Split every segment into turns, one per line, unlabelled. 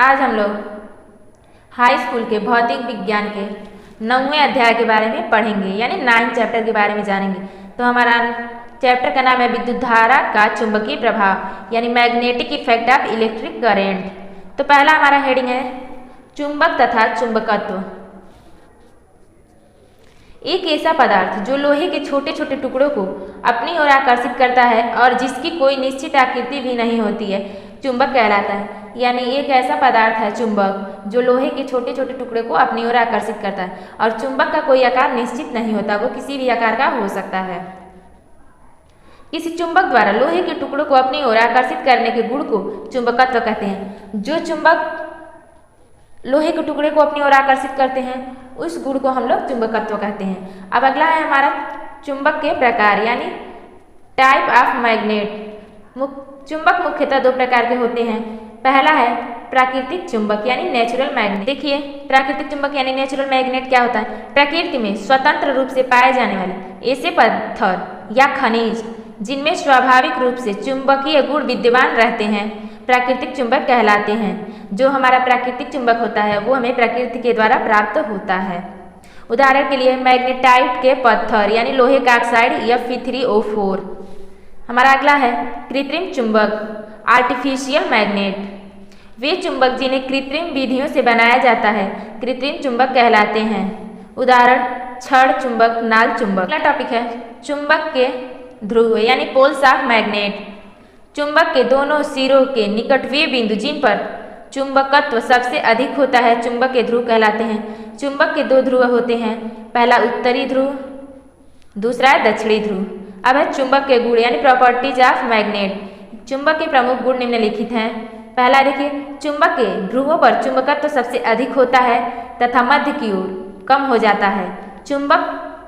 आज हम लोग हाई स्कूल के भौतिक विज्ञान के 9वें अध्याय के बारे में पढ़ेंगे, यानी 9 चैप्टर के बारे में जानेंगे। तो हमारा चैप्टर का नाम है विद्युत धारा का चुंबकीय प्रभाव, यानी magnetic effect of electric current. तो पहला हमारा हेडिंग है चुंबक तथा चुंबकत्व। एक ऐसा पदार्थ जो लोहे के छोटे छोटे टुकड़ों को अपनी ओर आकर्षित करता है और जिसकी कोई निश्चित आकृति भी नहीं होती है, चुंबक कहलाता है। यानी एक ऐसा पदार्थ है चुंबक जो लोहे के छोटे छोटे टुकड़े को अपनी ओर आकर्षित करता है और चुंबक का कोई आकार निश्चित नहीं होता, वो किसी भी आकार का हो सकता है। किसी चुंबक द्वारा लोहे के टुकड़ों को अपनी ओर आकर्षित करने के गुण को चुंबकत्व कहते हैं। जो चुंबक लोहे के टुकड़े को अपनी ओर आकर्षित करते हैं उस गुण को हम लोग चुंबकत्व कहते हैं। अब अगला है हमारा चुंबक के प्रकार, यानी टाइप ऑफ मैग्नेट। चुंबक मुख्यतः 2 प्रकार के होते हैं। पहला है प्राकृतिक चुंबक यानी नेचुरल मैग्नेट। देखिए, प्राकृतिक चुंबक यानी नेचुरल मैग्नेट क्या होता है? प्रकृति में स्वतंत्र रूप से पाए जाने वाले ऐसे पत्थर या खनिज जिनमें स्वाभाविक रूप से चुंबकीय गुण विद्यमान रहते हैं प्राकृतिक चुंबक कहलाते हैं। जो हमारा प्राकृतिक चुंबक होता है वो हमें प्रकृति के द्वारा प्राप्त होता है। उदाहरण के लिए मैग्नेटाइट के पत्थर यानी लोहे का ऑक्साइड या Fe3O4। हमारा अगला है कृत्रिम चुंबक, आर्टिफिशियल मैग्नेट। वे चुंबक जिन्हें कृत्रिम विधियों से बनाया जाता है कृत्रिम चुंबक कहलाते हैं। उदाहरण छड़ चुंबक, नाल चुंबक। अगला टॉपिक है चुंबक के ध्रुव यानी पोल्स ऑफ मैग्नेट। चुंबक के दोनों सिरों के निकट वे बिंदु जिन पर चुंबकत्व सबसे अधिक होता है चुंबक के ध्रुव कहलाते हैं। चुंबक के 2 ध्रुव होते हैं, पहला उत्तरी ध्रुव, दूसरा है दक्षिणी ध्रुव। अब है चुंबक के गुण यानी प्रॉपर्टीज ऑफ मैग्नेट। चुंबक के प्रमुख गुण निम्नलिखित हैं। पहला देखिए, चुंबक के ध्रुवों पर चुंबकत्व सबसे अधिक होता है तथा मध्य की ओर कम हो जाता है। चुंबक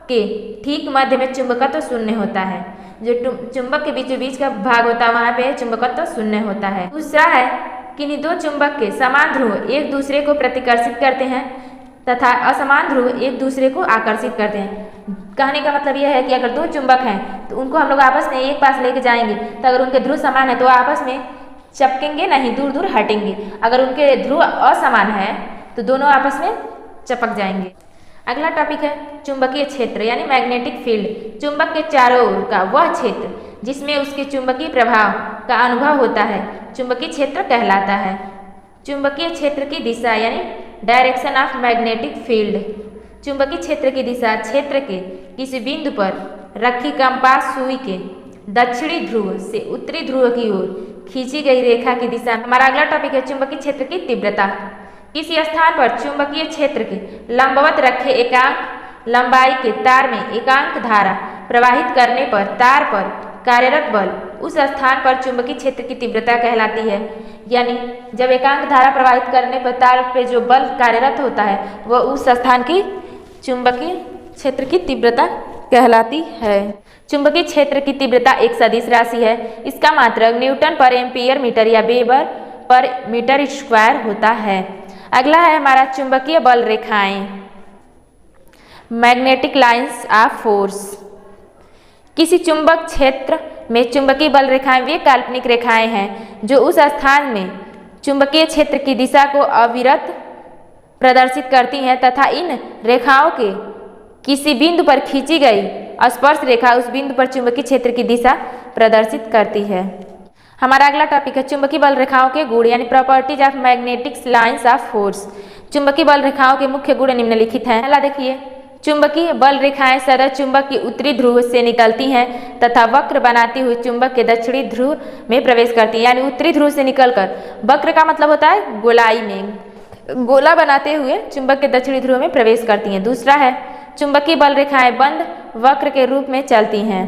के ठीक मध्य में चुंबकत्व शून्य होता है। जो चुंबक के बीचों बीच का भाग होता है वहाँ पे चुंबकत्व शून्य होता है। दूसरा है किन्हीं 2 चुंबक के समान ध्रुव एक दूसरे को प्रतिकर्षित करते हैं तथा असमान ध्रुव एक दूसरे को आकर्षित करते हैं। कहने का मतलब यह है कि अगर 2 चुंबक हैं तो उनको हम लोग आपस में एक पास लेके जाएंगे तो अगर उनके ध्रुव समान है तो आपस में चपकेंगे नहीं, दूर दूर हटेंगे। अगर उनके ध्रुव असमान है तो दोनों आपस में चपक जाएंगे। अगला टॉपिक है चुंबकीय क्षेत्र यानी मैग्नेटिक फील्ड। चुंबक के चारों ओर का वह क्षेत्र जिसमें उसके चुंबकीय प्रभाव का अनुभव होता है चुंबकीय क्षेत्र कहलाता है। चुंबकीय क्षेत्र की दिशा यानी डायरेक्शन ऑफ मैग्नेटिक फील्ड। चुंबकीय क्षेत्र की दिशा क्षेत्र के किसी बिंदु पर रखी कंपास सुई के दक्षिणी ध्रुव से उत्तरी ध्रुव की ओर खींची गई रेखा की दिशा। हमारा अगला टॉपिक है चुंबकीय क्षेत्र की तीव्रता। किसी स्थान पर चुंबकीय क्षेत्र के लंबवत रखे एकांक लंबाई के तार में एकांक धारा प्रवाहित करने पर तार पर कार्यरत बल उस स्थान पर चुंबकीय क्षेत्र की तीव्रता कहलाती है। यानी जब एकांक धारा प्रवाहित करने पर तार पे जो बल कार्यरत होता है वह उस स्थान की चुंबकीय क्षेत्र की तीव्रता कहलाती है। चुंबकीय क्षेत्र की तीव्रता एक सदिश राशि है। इसका मात्रक न्यूटन पर एम्पीयर मीटर या वेबर पर मीटर स्क्वायर होता है। अगला है हमारा चुंबकीय बल रेखाएं, मैग्नेटिक लाइंस ऑफ फोर्स। किसी चुंबक क्षेत्र में चुंबकीय बल रेखाएं वे काल्पनिक रेखाएं हैं जो उस स्थान में चुंबकीय क्षेत्र की दिशा को अविरत प्रदर्शित करती हैं तथा इन रेखाओं के किसी बिंदु पर खींची गई स्पर्श रेखा उस बिंदु पर चुंबकीय क्षेत्र की दिशा प्रदर्शित करती है। हमारा अगला टॉपिक है चुंबकीय बल रेखाओं के गुण यानी properties of magnetic lines of force. चुंबकीय बल रेखाओं के मुख्य गुण निम्नलिखित हैं। पहला देखिए, चुंबकीय बल रेखाएं सदा चुंबक की उत्तरी ध्रुव से निकलती हैं तथा वक्र बनाती हुई चुंबक के दक्षिणी ध्रुव में प्रवेश करती हैं। यानी उत्तरी ध्रुव से निकलकर, वक्र का मतलब होता है गोलाई में, गोला बनाते हुए चुंबक के दक्षिणी ध्रुव में प्रवेश करती हैं। दूसरा है चुंबकीय बल रेखाएं बंद वक्र के रूप में चलती हैं।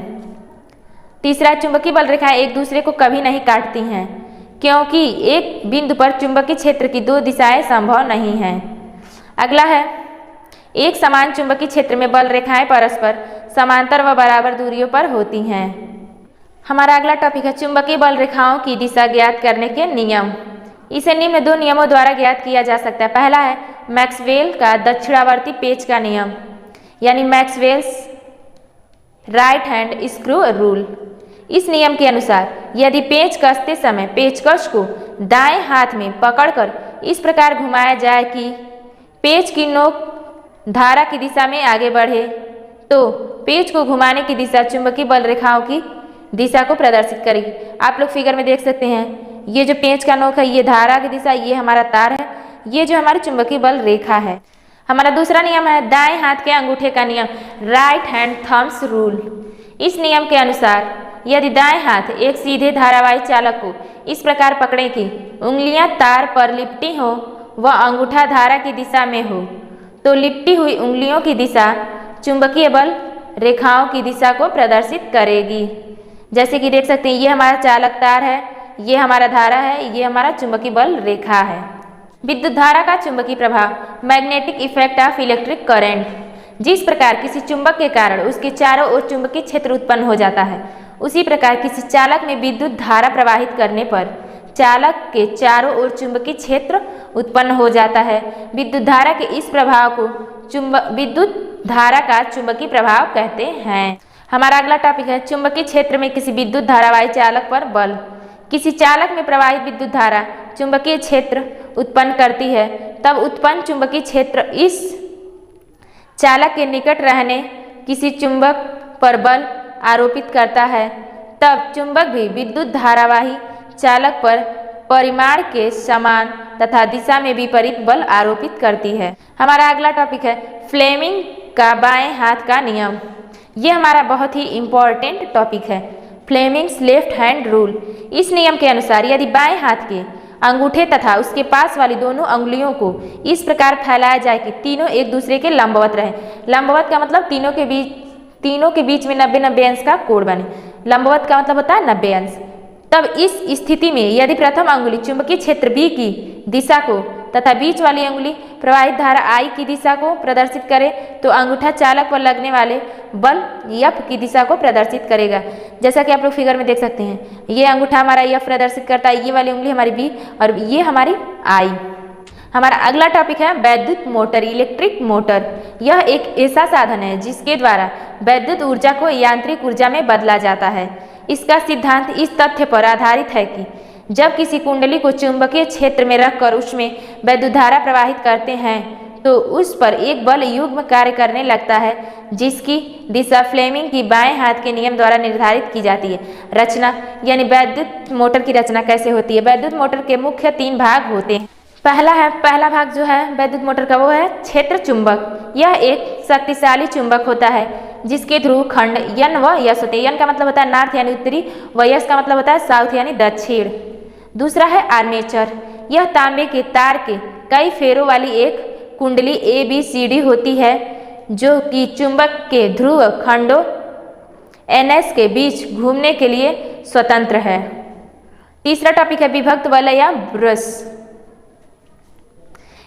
तीसरा, चुंबकीय बल रेखाएं एक दूसरे को कभी नहीं काटती हैं क्योंकि एक बिंदु पर चुंबकीय क्षेत्र की 2 दिशाएं संभव नहीं हैं। अगला है एक समान चुंबकीय क्षेत्र में बल रेखाएं परस्पर समांतर व बराबर दूरियों पर होती हैं। हमारा अगला टॉपिक है चुंबकीय बल रेखाओं की दिशा ज्ञात करने के नियम। इसे निम्न 2 नियमों द्वारा ज्ञात किया जा सकता है। पहला है मैक्सवेल का दक्षिणावर्ती पेच का नियम यानी Maxwell's right hand screw rule. इस नियम के अनुसार यदि पेच कसते समय पेचकस को दाएं हाथ में पकड़कर इस प्रकार घुमाया जाए कि पेच की नोक धारा की दिशा में आगे बढ़े, तो पेच को घुमाने की दिशा चुंबकीय बल रेखाओं की दिशा को प्रदर्शित करेगी। आप लोग फिगर में देख सकते हैं, ये जो पेंच का नोक है ये धारा की दिशा, ये हमारा तार है, ये जो हमारी चुंबकीय बल रेखा है। हमारा दूसरा नियम है दाएं हाथ के अंगूठे का नियम, राइट हैंड थम्स रूल। इस नियम के अनुसार यदि दाएं हाथ एक सीधे धारावाही चालक को इस प्रकार पकड़े कि उंगलियां तार पर लिपटी हो व अंगूठा धारा की दिशा में हो, तो लिपटी हुई उंगलियों की दिशा चुंबकीय बल रेखाओं की दिशा को प्रदर्शित करेगी। जैसे कि देख सकते हैं, ये हमारा चालक तार है, ये हमारा धारा है, ये हमारा चुंबकीय बल रेखा है। विद्युत धारा का चुंबकीय प्रभाव, magnetic effect of electric current. जिस प्रकार किसी चुंबक के कारण उसके चारों ओर चुंबकीय क्षेत्र उत्पन्न हो जाता है, उसी प्रकार किसी चालक में विद्युत धारा प्रवाहित करने पर चालक के चारों ओर चुंबकीय क्षेत्र उत्पन्न हो जाता है। विद्युत धारा के इस प्रभाव को विद्युत धारा का चुंबकीय प्रभाव कहते हैं। हमारा अगला टॉपिक है चुंबकीय क्षेत्र में किसी विद्युत धारावाही चालक पर बल। किसी चालक में प्रवाहित विद्युत धारा चुंबकीय क्षेत्र उत्पन्न करती है, तब उत्पन्न चुंबकीय क्षेत्र इस चालक के निकट रहने किसी चुंबक पर बल आरोपित करता है, तब चुंबक भी विद्युत धारावाही चालक पर परिमाण के समान तथा दिशा में विपरीत बल आरोपित करती है। हमारा अगला टॉपिक है फ्लेमिंग का बाएं हाथ का नियम। ये हमारा बहुत ही इम्पोर्टेंट टॉपिक है, फ्लेमिंग्स लेफ्ट हैंड रूल। इस नियम के अनुसार यदि बाएं हाथ के अंगूठे तथा उसके पास वाली दोनों अंगुलियों को इस प्रकार फैलाया जाए कि तीनों एक दूसरे के लंबवत रहे। लंबवत का मतलब तीनों के बीच में 90-90 अंश का कोण बने। लंबवत का मतलब होता है 90 अंश। तब इस स्थिति में यदि प्रथम अंगुली चुंबकीय क्षेत्र बी की दिशा को तथा बीच वाली अंगुली प्रवाहित धारा आई की दिशा को प्रदर्शित करे, तो अंगूठा चालक पर लगने वाले बल एफ की दिशा को प्रदर्शित करेगा। जैसा कि आप लोग फिगर में देख सकते हैं, ये अंगूठा हमारा एफ प्रदर्शित करता है, ये वाली उंगली हमारी बी और ये हमारी आई। हमारा अगला टॉपिक है वैद्युत मोटर, इलेक्ट्रिक मोटर। यह एक ऐसा साधन है जिसके द्वारा वैद्युत ऊर्जा को यांत्रिक ऊर्जा में बदला जाता है। इसका सिद्धांत इस तथ्य पर आधारित है कि जब किसी कुंडली को चुंबकीय क्षेत्र में रखकर उसमें विद्युत धारा प्रवाहित करते हैं, तो उस पर एक बल युग्म कार्य करने लगता है, जिसकी दिशा फ्लेमिंग की बाएं हाथ के नियम द्वारा निर्धारित की जाती है। रचना यानी वैद्युत मोटर की रचना कैसे होती है। वैद्युत मोटर के मुख्य 3 भाग होते हैं। पहला भाग जो है वैद्युत मोटर का वो है क्षेत्र चुंबक। यह एक शक्तिशाली चुंबक होता है जिसके ध्रुव खंड यन व यस होते हैं। यन का मतलब होता है नॉर्थ यानी उत्तरी, व यस का मतलब होता है साउथ यानी दक्षिण। दूसरा है आर्मेचर। यह तांबे के तार के कई फेरों वाली एक कुंडली ABCD होती है, जो कि चुंबक के ध्रुव खंडों NS के बीच घूमने के लिए स्वतंत्र है। तीसरा टॉपिक है विभक्त वलय या ब्रश।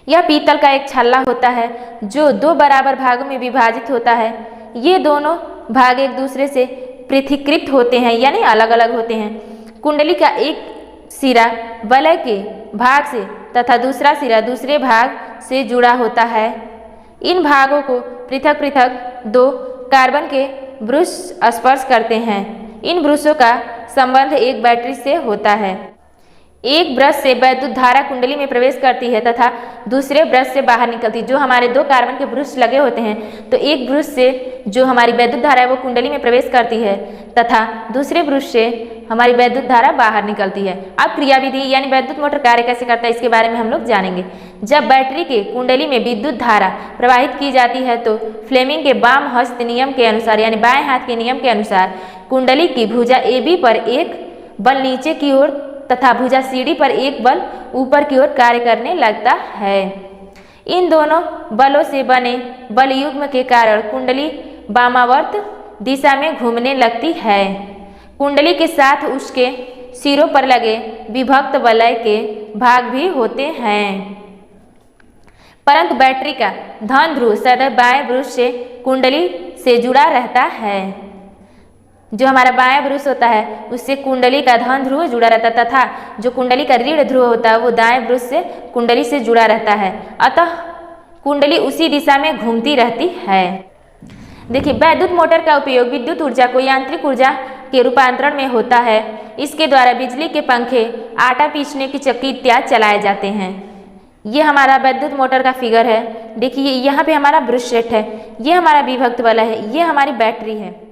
यह पीतल का एक छल्ला होता है जो 2 बराबर भागों में विभाजित होता है। ये दोनों भाग एक दूसरे से पृथक्कृत होते हैं यानी अलग अलग होते हैं। कुंडली का एक सिरा वलय के भाग से तथा दूसरा सिरा दूसरे भाग से जुड़ा होता है। इन भागों को पृथक पृथक 2 कार्बन के ब्रश स्पर्श करते हैं। इन ब्रशों का संबंध एक बैटरी से होता है। एक ब्रश से वैद्युत धारा कुंडली में प्रवेश करती है तथा दूसरे ब्रश से बाहर निकलती है। जो हमारे 2 कार्बन के ब्रश लगे होते हैं, तो एक ब्रश से जो हमारी वैद्युत धारा है वो कुंडली में प्रवेश करती है तथा दूसरे ब्रश से हमारी वैद्युत धारा बाहर निकलती है। अब क्रियाविधि यानी वैद्युत मोटर कार्य कैसे करता है इसके बारे में हम लोग जानेंगे। जब बैटरी के कुंडली में विद्युत धारा प्रवाहित की जाती है, तो फ्लेमिंग के वाम हस्त नियम के अनुसार यानी बाएं हाथ के नियम के अनुसार कुंडली की भुजा AB पर एक बल नीचे की ओर तथा भुजा CD पर एक बल ऊपर की ओर कार्य करने लगता है। इन दोनों बलों से बने बल युग्म के कारण कुंडली वामावर्त दिशा में घूमने लगती है। कुंडली के साथ उसके सिरों पर लगे विभक्त वलय के भाग भी होते हैं, परंतु बैटरी का धन ध्रुव सदैव बाएं ब्रश से कुंडली से जुड़ा रहता है। जो हमारा बाएं ब्रश होता है उससे कुंडली का धन ध्रुव जुड़ा रहता है तथा जो कुंडली का ऋण ध्रुव होता है वो दाएं ब्रश से कुंडली से जुड़ा रहता है। अतः कुंडली उसी दिशा में घूमती रहती है। देखिए, वैद्युत मोटर का उपयोग विद्युत ऊर्जा को यांत्रिक ऊर्जा के रूपांतरण में होता है। इसके द्वारा बिजली के पंखे, आटा पीसने की चक्की इत्यादि चलाए जाते हैं। ये हमारा विद्युत मोटर का फिगर है। देखिए यहाँ पे हमारा ब्रश सेट है, ये हमारा विभक्त वाला है, ये हमारी बैटरी है।